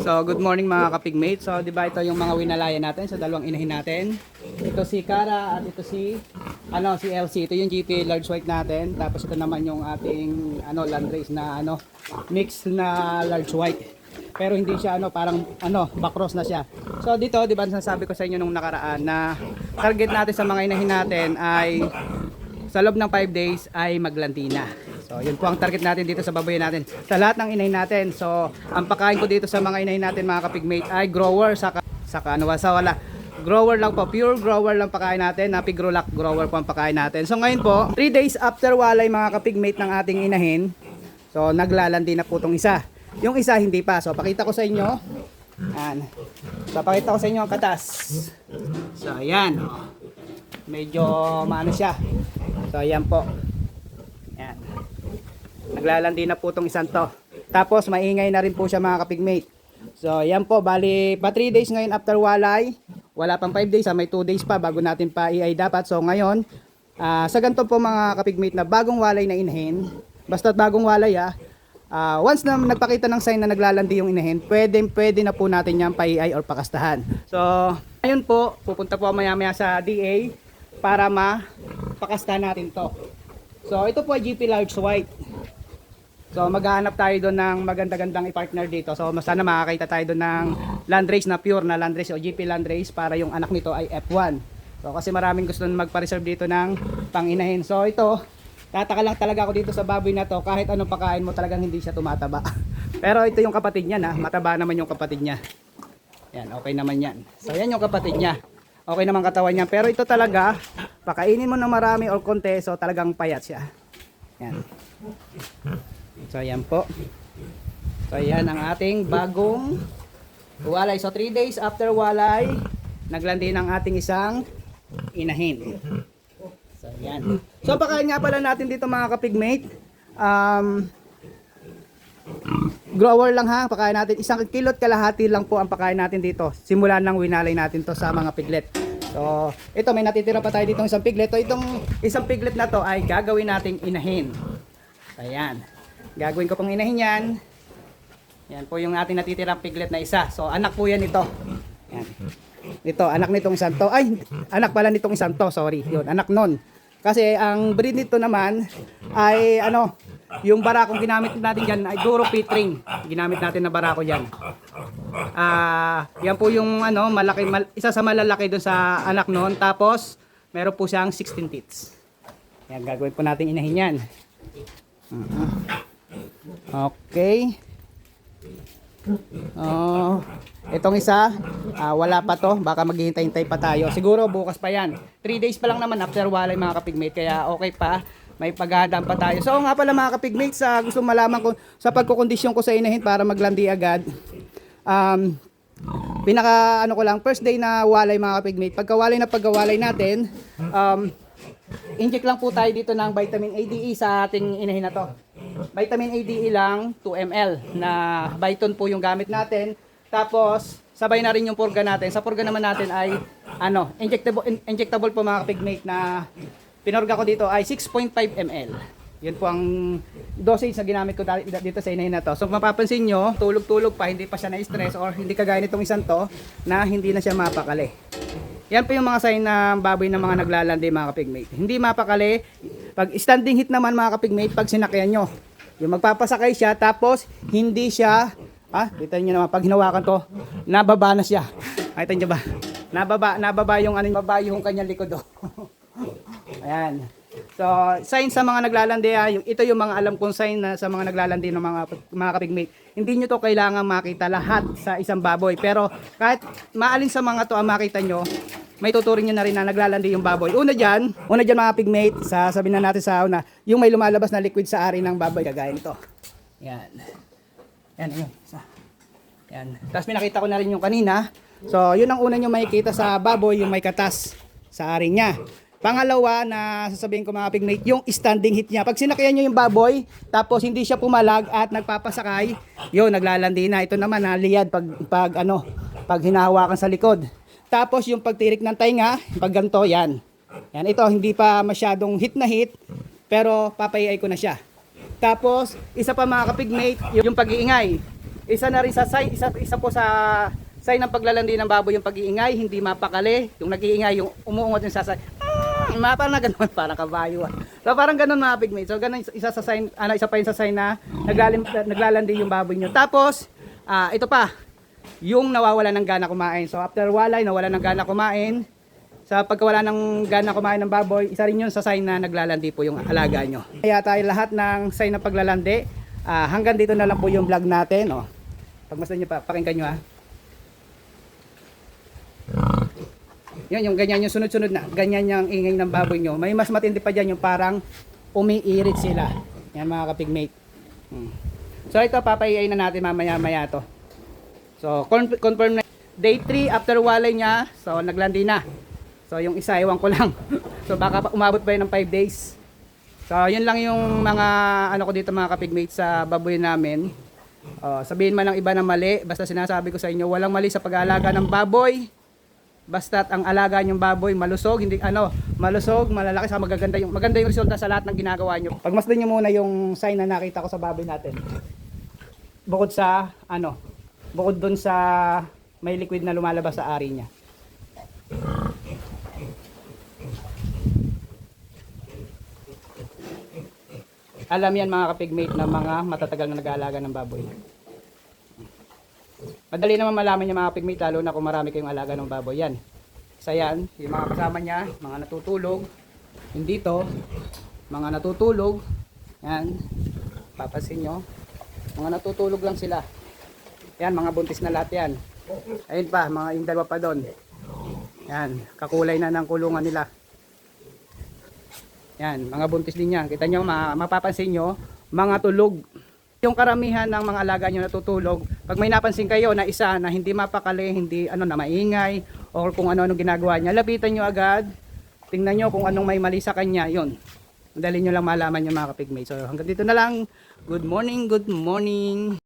So, good morning mga kapigmate. So, di ba ito yung mga winalaya natin sa dalawang inahin natin. Ito si Cara at ito si LC. Ito yung GP large white natin. Tapos ito naman yung ating landrace na mix na large white. Pero hindi siya parang backcross na siya. So, dito, di ba nasabi ko sa inyo nung nakaraan na target natin sa mga inahin natin ay sa loob ng 5 days ay maglanti na. So, yun po ang target natin dito sa baboy natin. Sa lahat ng inahin natin. So, ang pakain ko dito sa mga inahin natin mga kapigmate ay grower grower lang po, pure grower lang pakain natin. Na Pigrolac grower po ang pakain natin. So, ngayon po, 3 days after walay mga kapigmate ng ating inahin. So, naglalandi na po itong isa. Yung isa hindi pa. So, pakita ko sa inyo. Ayan. So, pakita ko sa inyo ang katas. So, ayan. Medyo maano siya. So, ayan po. Ayan. Naglalandi na po itong isang to. Tapos maingay na rin po siya mga kapigmate. So yan po, bali pa 3 days ngayon after walay. Wala pang 5 days, may 2 days pa bago natin pa i-ay dapat. So ngayon, sa ganito po mga kapigmate na bagong walay na inahin, basta't bagong walay once na nagpakita ng sign na naglalandi yung inahin, pwede na po natin yan pa-i-ay or pakastahan. So ngayon po, pupunta po maya-maya sa DA para mapakastahan natin to. So ito po ay GP large white. So maghahanap tayo doon ng maganda-gandang i-partner dito. So sana makakita tayo doon ng landrace na pure na landrace o GP landrace para yung anak nito ay F1. So kasi maraming gusto magpa-reserve dito ng panginahin. So ito, tataka lang talaga ako dito sa baboy na to, kahit anong pakain mo talagang hindi siya tumataba. Pero ito yung kapatid niya mataba naman yung kapatid niya. Yan, okay naman yan. So yan yung kapatid niya. Okay naman katawan niya. Pero ito talaga, pakainin mo na marami or konti, so talagang payat siya. Yan. So ayan po. So ayan ang ating bagong walay. So 3 days after walay, naglandi ng ating isang inahin. So ayan. So pakain nga pala natin dito mga kapigmate. Grower lang pakain natin. 1 kilot kalahati lang po ang pakain natin dito. Simulan ng winalay natin to sa mga piglet. So ito, may natitira pa tayo dito isang piglet. So itong isang piglet na to ay gagawin nating inahin. Ayan. Gagawin ko pong inahin yan. Yan po yung ating natitirang piglet na isa. So anak po yan ito. Yan. Ito, anak nitong isang to. Ay, anak pala nitong isang to. Sorry. Yun, anak nun. Kasi ang breed nito naman ay yung barakong ginamit natin dyan ay Duro Pitring. Ginamit natin na barako dyan. Yan po yung malaki, isa sa malalaki doon sa anak nun. Tapos meron po siyang 16 teats. Yan, gagawin po natin inahin yan. Okay. Itong isa, wala pa to. Baka maghihintay-hintay pa tayo. Siguro bukas pa yan. 3 days pa lang naman after walay mga kapigmate. Kaya okay pa. May paghahandaan pa tayo. So nga pala mga kapigmate, gusto malaman ko sa pagkukondisyon ko sa inahin para maglandi agad. Pinaka ko lang, first day na walay mga kapigmate. Pagkawalay natin, inject lang po tayo dito ng vitamin ADE sa ating inahin na to. Vitamin ADE lang 2 ml na Byton po yung gamit natin. Tapos sabay na rin yung purga natin. Sa purga naman natin ay injectable po mga kapigmate na pinurga ko dito ay 6.5 ml. Yun po ang dosage na ginamit ko dito sa inahin na to. So mapapansin nyo, tulog-tulog pa, hindi pa siya na-stress or hindi kagaya nitong isang to na hindi na siya mapakali. Yan po yung mga sign na baboy ng mga naglalandi mga kapigmate. Hindi mapakali. Pag standing hit naman mga kapigmate, pag sinakyan nyo, yung magpapasakay siya, tapos hindi siya, kita nyo naman, pag hinawakan to, nababa na siya. Kita nyo ba? Nababa yung yung kanyang likod. Ayan. So, sign sa mga naglalandi, ito yung mga alam kong sign na sa mga naglalandi ng mga kapigmate. Hindi nyo to kailangan makita lahat sa isang baboy. Pero kahit maalin sa mga to ang makita nyo, may tuturing nyo na rin na naglalandi yung baboy. Una dyan mga pigmate, sasabihin na natin sa una, yung may lumalabas na liquid sa ari ng baboy, kagaya nito. Yan. Yan, yun. Yan. Tapos pinakita ko na rin yung kanina. So, yun ang una nyo makikita sa baboy, yung may katas sa ari niya. Pangalawa na sasabihin ko mga pigmate, yung standing hit niya. Pag sinakyan nyo yung baboy, tapos hindi siya pumalag at nagpapasakay, yun, naglalandi na. Ito naman, liyad pag hinahawakan sa likod. Tapos yung pagtirik ng tainga, pag ganito, yan. Yan, ito hindi pa masyadong hit na hit, pero papayay ko na siya. Tapos, isa pa mga kapigmate, yung pag-iingay. Isa na rin sa sign, isa po sa sign ng paglalandi ng baboy yung pag-iingay, hindi mapakali. Yung nag-iingay, yung umuungot yung sasay. Parang na ganun, parang kabayo. So parang ganun mga pigmate. So ganun isa sa sign, isa pa yun sa sign na naglalandi yung baboy nyo. Tapos, ito pa, yung nawawala ng gana kumain. So after walay, nawala ng gana kumain. Sa pagkawala ng gana kumain ng baboy, isa rin yun sa sign na naglalandi po yung alaga nyo. Kaya tayo lahat ng sign ng paglalandi. Hanggang dito na lang po yung vlog natin. Oh. Pagmasdan nyo pa, pakinggan nyo ha. Yun, yung ganyan yung sunod-sunod na, ganyan yung ingay ng baboy nyo. May mas matindi pa dyan yung parang umiirit sila. Yan mga kapigmate. So ito, papayain na natin mamaya-maya to. So confirm na. Day 3 after walay niya, so naglandi na. So yung isa, iwan ko lang. So baka umabot pa yun ng 5 days. So yun lang yung mga ano ko dito mga kapigmate sa baboy namin. Sabihin man ng iba na mali, basta sinasabi ko sa inyo, walang mali sa pag-aalaga ng baboy. Basta't ang alaga niyong baboy malusog, hindi malusog, malalaki sa maganda yung resulta sa lahat ng ginagawa niyo. Pagmasdan niyo muna yung sign na nakita ko sa baboy natin. Bukod doon sa may liquid na lumalabas sa ari niya. Alam yan mga kapigmate na mga matatagal na nag-aalaga ng baboy. Madali naman malaman niya mga kapigmate, lalo na kung marami kayong alaga ng baboy. Yan. Isa yan, yung mga kasama niya, mga natutulog. Yung dito, mga natutulog. Yan. Papasin nyo. Mga natutulog lang sila. Yan, mga buntis na lahat yan. Ayun pa, yung dalawa pa doon. Yan, kakulay na ng kulungan nila. Yan, mga buntis din yan. Kita nyo, mapapansin nyo, mga tulog. Yung karamihan ng mga alaga nyo natutulog, pag may napansin kayo na isa na hindi mapakali, hindi na maingay, or kung ano-ano ginagawa niya, lapitan nyo agad. Tingnan nyo kung anong may mali sa kanya, yun. Madali nyo lang malaman yung mga kapigmate. So hanggang dito na lang. Good morning, good morning.